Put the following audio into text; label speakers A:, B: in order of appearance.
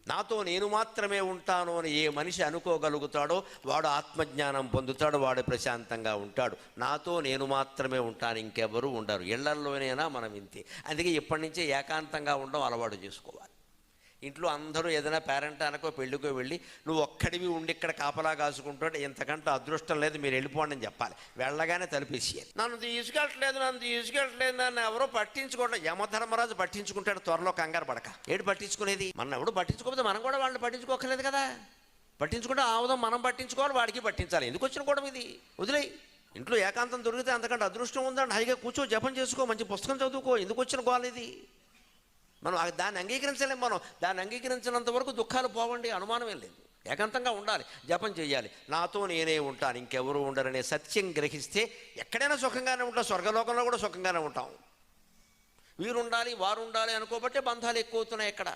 A: నాతో నేను మాత్రమే ఉంటాను అని ఏ మనిషి అనుకోగలుగుతాడో వాడు ఆత్మజ్ఞానం పొందుతాడు, వాడు ప్రశాంతంగా ఉంటాడు. నాతో నేను మాత్రమే ఉంటాను, ఇంకెవరూ ఉండరు. ఇళ్లల్లోనైనా మనం ఇంతే. అందుకే ఇప్పటి నుంచే ఏకాంతంగా ఉండడం అలవాటు చేసుకోవాలి. ఇంట్లో అందరూ ఏదైనా పేరెంట్ అనకో పెళ్ళికో వెళ్ళి నువ్వు ఒక్కడివి ఉండి ఇక్కడ కాపలా కాసుకుంటాడు, ఇంతకంటే అదృష్టం లేదు, మీరు వెళ్ళిపోండి అని చెప్పాలి. వెళ్ళగానే తలుపేసేయాలి. నన్ను తీసుకెళ్ళట్లేదు నన్ను ఎవరో పట్టించుకోవడం. యమధర్మరాజు పట్టించుకుంటాడు త్వరలో, కంగారు పడక. ఏడు పట్టించుకునేది? మనం ఎవడు పట్టించుకోకపోతే మనం కూడా వాళ్ళని పట్టించుకోకలేదు కదా. పట్టించుకుంటే ఆవుదాం మనం పట్టించుకోవాలి, వాడికి పట్టించాలి. ఎందుకు వచ్చిన కూడా ఇది వదిలేయి. ఇంట్లో ఏకాంతం దొరికితే అంతకంటే అదృష్టం ఉందండి. హాయిగా కూర్చో, జపం చేసుకో, మంచి పుస్తకం చదువుకో. ఎందుకు వచ్చిన గోల ఇది? మనం దాన్ని అంగీకరించలేం. మనం దాన్ని అంగీకరించినంత వరకు దుఃఖాలు పోవండి, అనుమానమే లేదు. ఏకాంతంగా ఉండాలి, జపం చేయాలి. నాతో నేనే ఉంటాను, ఇంకెవరు ఉండరనే సత్యం గ్రహిస్తే ఎక్కడైనా సుఖంగానే ఉంటాం. స్వర్గలోకంలో కూడా సుఖంగానే ఉంటాం. వీరుండాలి వారు ఉండాలి అనుకోబట్టే బంధాలు ఎక్కువ అవుతున్నాయి. ఎక్కడ